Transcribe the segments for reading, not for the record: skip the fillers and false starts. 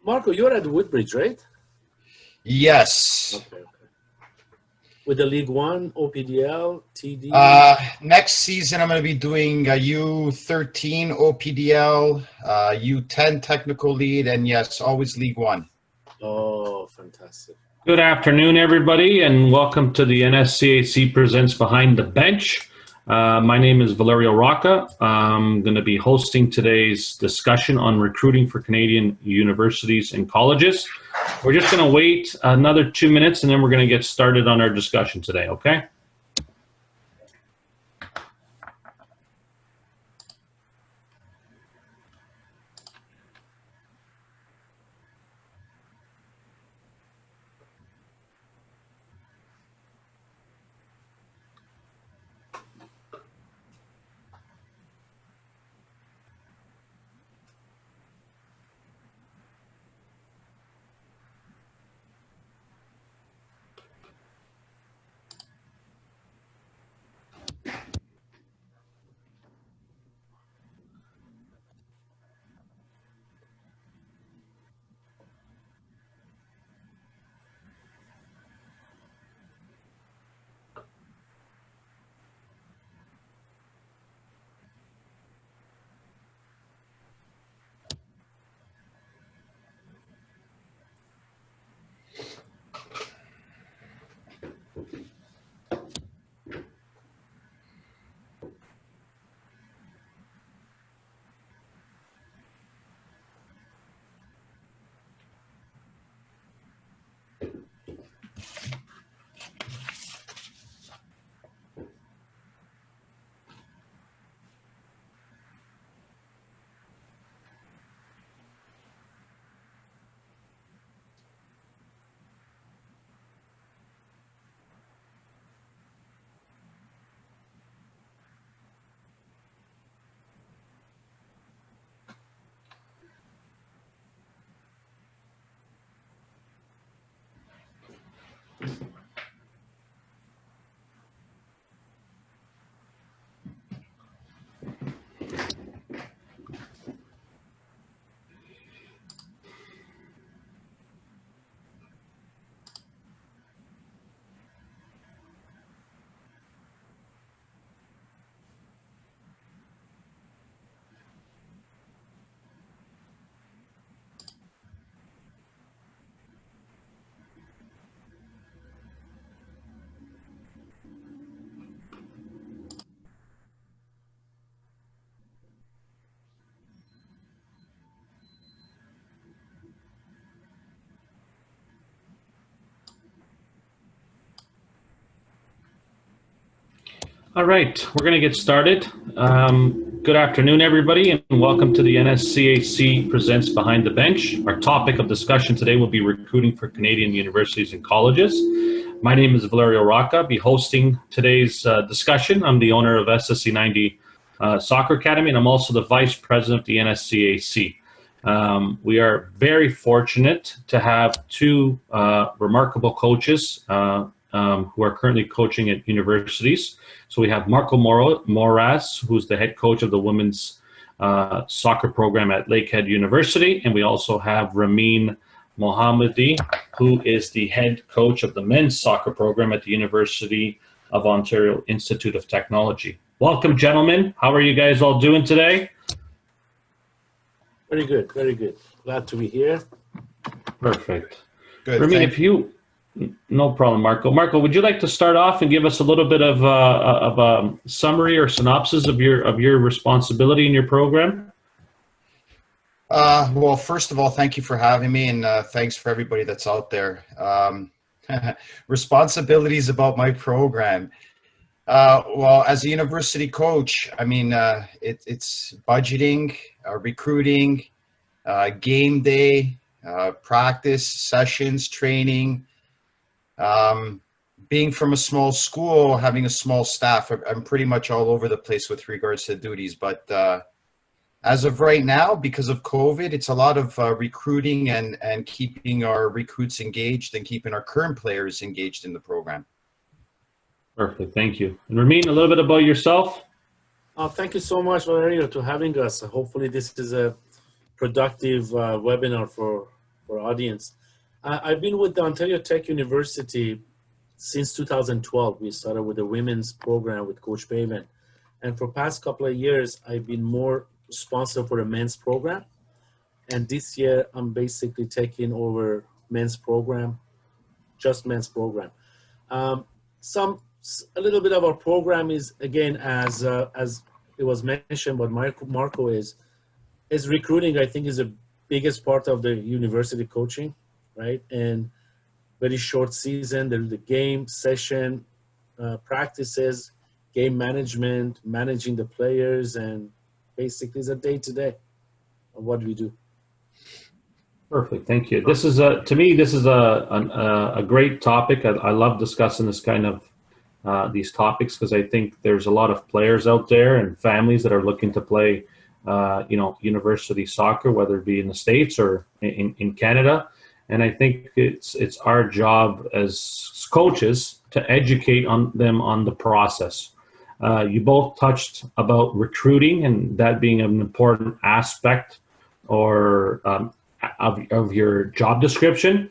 Marco, you're at Woodbridge, right? Yes. Okay. With the League One, OPDL, TD? Next season, I'm going to be doing U13 OPDL, U10 technical lead, and yes, always League One. Oh, fantastic. Good afternoon, everybody, and welcome to the NSCAC Presents Behind the Bench. My name is Valerio Rocca. I'm going to be hosting today's discussion on recruiting for Canadian universities and colleges. We're just going to wait another 2 minutes, and then we're going to get started on our discussion today, okay? All right, we're going to get started. Good afternoon, everybody, and welcome to the NSCAC Presents Behind the Bench. Our topic of discussion today will be recruiting for Canadian universities and colleges. My name is Valerio Rocca. I'll be hosting today's discussion. I'm the owner of SSC 90 Soccer Academy, and I'm also the Vice President of the NSCAC. We are very fortunate to have two remarkable coaches who are currently coaching at universities. So we have Marco Moras, who's the head coach of the women's soccer program at Lakehead University. And we also have Ramin Mohammadi, who is the head coach of the men's soccer program at the University of Ontario Institute of Technology. Welcome, gentlemen. How are you guys all doing today? Very good, very good. Glad to be here. Perfect. Good. Ramin, if you... No problem, Marco. Marco, would you like to start off and give us a little bit of a summary or synopsis of your responsibility in your program? Well, first of all, thank you for having me, and thanks for everybody that's out there. Responsibilities about my program. Well, as a university coach, I mean, it's budgeting, recruiting, game day, practice, sessions, training. Being from a small school, having a small staff, I'm pretty much all over the place with regards to duties. But as of right now, because of COVID, it's a lot of recruiting and keeping our recruits engaged and keeping our current players engaged in the program. Perfect, thank you. And Ramin, a little bit about yourself? Thank you so much, Valerio, for having us. Hopefully this is a productive webinar for for audience. I've been with the Ontario Tech University since 2012. We started with the women's program with Coach Paven. And for past couple of years, I've been more responsible for the men's program. And this year, I'm basically taking over men's program, just men's program. A little bit of our program is, again, as it was mentioned, but Marco is recruiting, I think, is the biggest part of the university coaching, right? And very short season, there's the game, session, practices, game management, managing the players, and basically it's a day-to-day of what we do. Perfect, thank you. This is to me, this is a great topic. I love discussing this kind of these topics because I think there's a lot of players out there and families that are looking to play, university soccer, whether it be in the States or in Canada. And I think it's our job as coaches to educate them on the process. You both touched about recruiting and that being an important aspect or of your job description.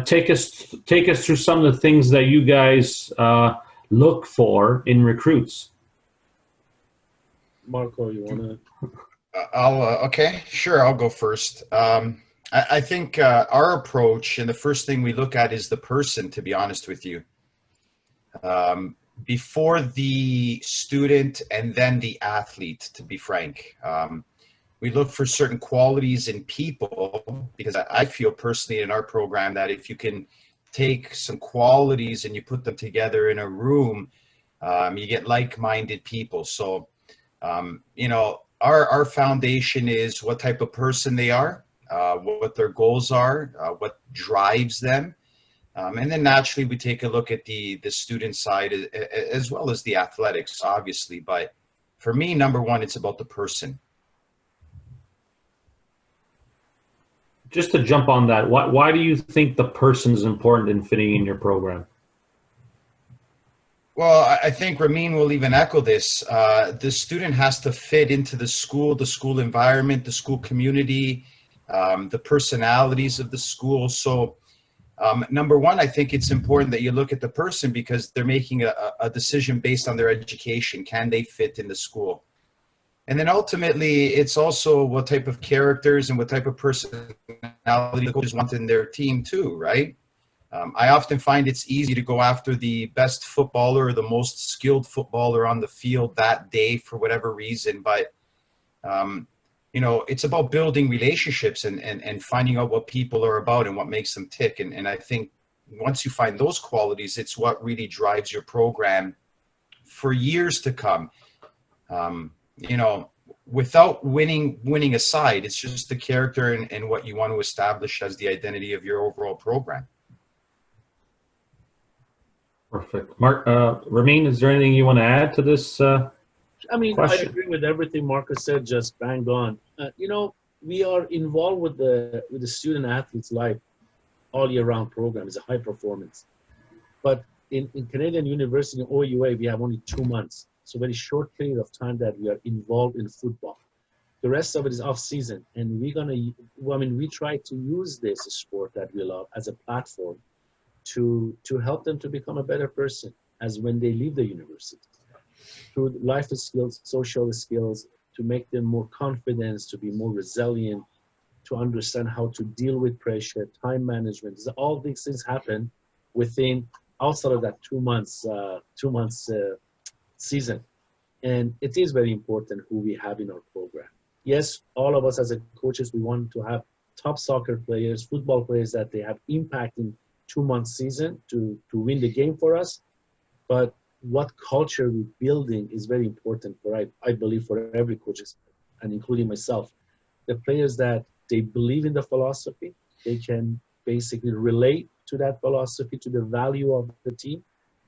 Take us through some of the things that you guys look for in recruits. Marco, you want to? Okay, sure. I'll go first. I think our approach, and the first thing we look at is the person, to be honest with you. Before the student and then the athlete, to be frank. We look for certain qualities in people because I feel personally in our program that if you can take some qualities and you put them together in a room, you get like-minded people. So, our foundation is what type of person they are, what their goals are, what drives them. And then naturally we take a look at the student side as well as the athletics, obviously. But for me, number one, it's about the person. Just to jump on that, why do you think the person is important in fitting in your program? Well, I think Ramin will even echo this. The student has to fit into the school environment, the school community, the personalities of the school. So number one, I think it's important that you look at the person because they're making a decision based on their education. Can they fit in the school? And then ultimately, it's also what type of characters and what type of personality the coaches want in their team too, right? I often find it's easy to go after the best footballer or the most skilled footballer on the field that day for whatever reason. But, it's about building relationships and finding out what people are about and what makes them tick. And I think once you find those qualities, it's what really drives your program for years to come. Without winning aside, it's just the character and what you want to establish as the identity of your overall program. Perfect. Mark, Ramin, is there anything you want to add to this question? I agree with everything Marcus said, just bang on. We are involved with the student athlete's life all year round program. It's a high performance. But in Canadian University, OUA, we have only 2 months. So very short period of time that we are involved in football. The rest of it is off season. And we try to use this sport that we love as a platform to help them to become a better person as when they leave the university. Through life skills, social skills, to make them more confident, to be more resilient, to understand how to deal with pressure, time management. All these things happen outside of that 2 months season. And it is very important who we have in our program. Yes, all of us as a coaches, we want to have top soccer players, football players that they have impact in 2 months season to win the game for us. But what culture we're building is very important I believe for every coach, and including myself. The players that they believe in the philosophy, they can basically relate to that philosophy, to the value of the team,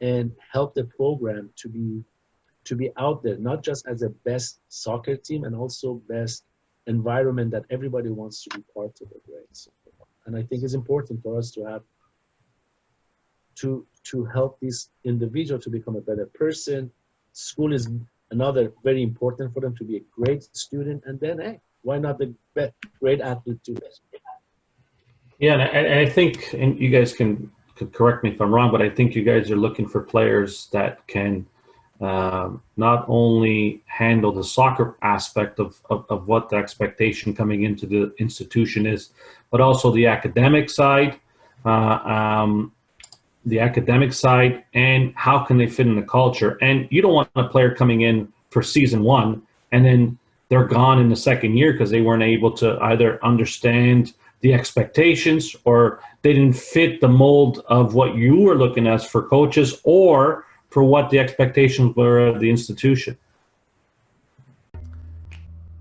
and help the program to be out there, not just as a best soccer team and also best environment that everybody wants to be part of it, right? So, and I think it's important for us to have to help this individual to become a better person. School is another very important for them to be a great student, and then, hey, why not the great athlete too? Yeah, and I think, and you guys could correct me if I'm wrong, but I think you guys are looking for players that can not only handle the soccer aspect of what the expectation coming into the institution is, but also the academic side, and how can they fit in the culture. And you don't want a player coming in for season one and then they're gone in the second year because they weren't able to either understand the expectations or they didn't fit the mold of what you were looking at for coaches or for what the expectations were of the institution.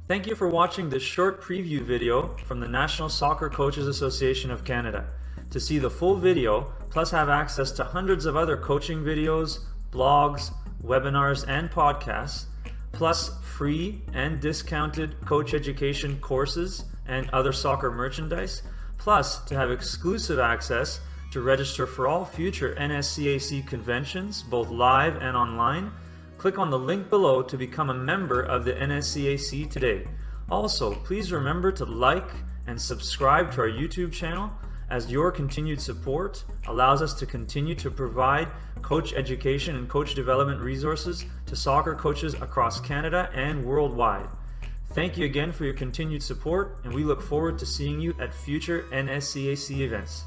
Thank you for watching this short preview video from the National Soccer Coaches Association of Canada. To see the full video, plus have access to hundreds of other coaching videos, blogs, webinars, and podcasts, plus free and discounted coach education courses and other soccer merchandise, plus to have exclusive access to register for all future NSCAC conventions, both live and online, click on the link below to become a member of the NSCAC today. Also, please remember to like and subscribe to our YouTube channel, as your continued support allows us to continue to provide coach education and coach development resources to soccer coaches across Canada and worldwide. Thank you again for your continued support, and we look forward to seeing you at future NSCAC events.